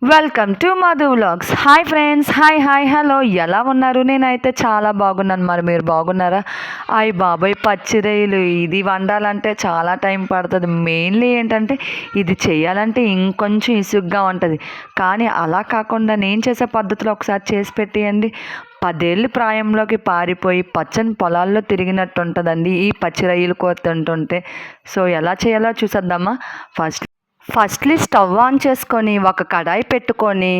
Welcome to Madhu vlogs. Hi friends, hi hello, ఎలా ఉన్నారు? నేనైతే చాలా బాగున్నాను. మరి మీరు బాగున్నారా? అయ్య బాబోయ్, పచ్చిరొయ్యలు ఇది వండాలంటే చాలా టైం పడుతుంది. మెయిన్లీ ఏంటంటే ఇది చేయాలంటే ఇంకొంచెం ఇసుగ్గా ఉంటుంది. కానీ అలా కాకుండా నేను చేసే పద్ధతిలో ఒకసారి చేసి పెట్టేయండి. 10 ఏళ్ళు ప్రాయంలోకి పారిపోయి పచ్చని పొలాల్లో తిరిగినట్టు ఉంటుందండి ఈ పచ్చిరొయ్యలు కూర తింటుంటే. సో ఎలా చేయాలో చూసేద్దామా? ఫస్ట్లీ స్టవ్ ఆన్ చేసుకొని ఒక కడాయి పెట్టుకొని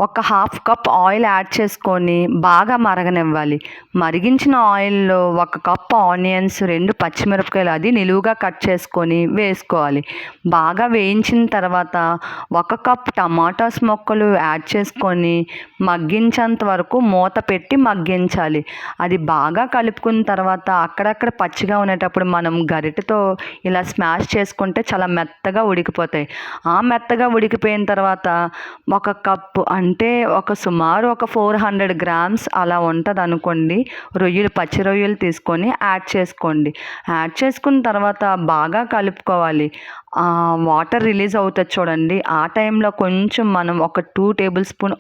ఒక హాఫ్ కప్ ఆయిల్ యాడ్ చేసుకొని బాగా మరగనివ్వాలి. మరిగించిన ఆయిల్లో 1 కప్ ఆనియన్స్, 2 పచ్చిమిరపకాయలు అది నిలువుగా కట్ చేసుకొని వేసుకోవాలి. బాగా వేయించిన తర్వాత 1 కప్ టమాటాస్ ముక్కలు యాడ్ చేసుకొని మగ్గించేంత వరకు మూత పెట్టి మగ్గించాలి. అది బాగా కలుపుకున్న తర్వాత అక్కడక్కడ పచ్చిగా ఉండేటప్పుడు మనం గరిటెతో ఇలా స్మాష్ చేసుకుంటే చాలా మెత్తగా ఉడికిపోతాయి. ఆ మెత్తగా ఉడికిపోయిన తర్వాత 1 కప్పు అంటే సుమారు ఒక 400 గ్రామ్స్ అలా ఉంటుంది అనుకోండి, పచ్చి రొయ్యలు తీసుకొని యాడ్ చేసుకోండి. యాడ్ చేసుకున్న తర్వాత బాగా కలుపుకోవాలి. వాటర్ రిలీజ్ అవుతుంది చూడండి, ఆ టైంలో కొంచెం మనం ఒక 2 టేబుల్ స్పూన్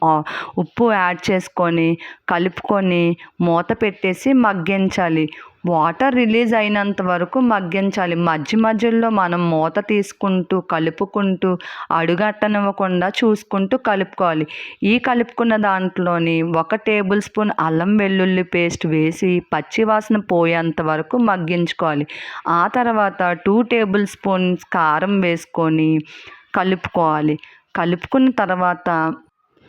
ఉప్పు యాడ్ చేసుకొని కలుపుకొని మూత పెట్టేసి మగ్గించాలి. వాటర్ రిలీజ్ అయినంత వరకు మగ్గించాలి. మధ్యలో మనం మూత తీసుకుంటూ కలుపుకుంటూ అడుగట్టనివ్వకుండా చూసుకుంటూ కలుపుకోవాలి. ఈ కలుపుకున్న దాంట్లోని 1 టేబుల్ స్పూన్ అల్లం వెల్లుల్లి పేస్ట్ వేసి పచ్చి వాసన పోయేంత వరకు మగ్గించుకోవాలి. ఆ తర్వాత 2 టేబుల్ స్పూన్స్ కారం వేసుకొని కలుపుకోవాలి. కలుపుకున్న తర్వాత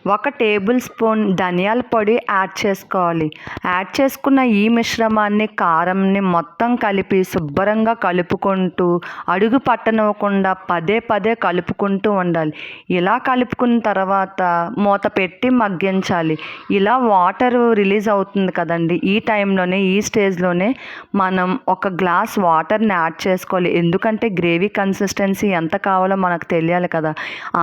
1 టేబుల్ స్పూన్ ధనియాల పొడి యాడ్ చేసుకోవాలి. యాడ్ చేసుకున్న ఈ మిశ్రమాన్ని, కారంని మొత్తం కలిపి శుభ్రంగా కలుపుకుంటూ అడుగు పట్టనివ్వకుండా పదే కలుపుకుంటూ ఉండాలి. ఇలా కలుపుకున్న తర్వాత మూత పెట్టి మగ్గించాలి. ఇలా వాటర్ రిలీజ్ అవుతుంది కదండి, ఈ టైంలోనే ఈ స్టేజ్లోనే మనం 1 గ్లాస్ వాటర్ని యాడ్ చేసుకోవాలి. ఎందుకంటే గ్రేవీ కన్సిస్టెన్సీ ఎంత కావాలో మనకు తెలియాలి కదా.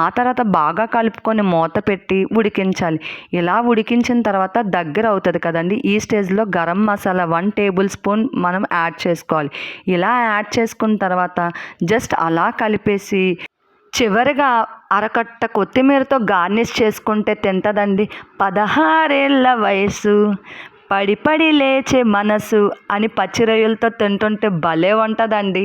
ఆ తర్వాత బాగా కలుపుకొని మూత పెట్టి ఉడికించాలి. ఇలా ఉడికించిన తర్వాత దగ్గర అవుతుంది కదండి, ఈ స్టేజ్లో గరం మసాలా 1 టేబుల్ స్పూన్ మనం యాడ్ చేసుకోవాలి. ఇలా యాడ్ చేసుకున్న తర్వాత జస్ట్ అలా కలిపేసి చివరిగా అరకట్ట కొత్తిమీరతో గార్నిష్ చేసుకుంటే తింటదండి. 16 ఏళ్ళ వయసు, పడి లేచే మనసు అని పచ్చి రొయ్యలతో తింటుంటే భలే ఉంటుందండి.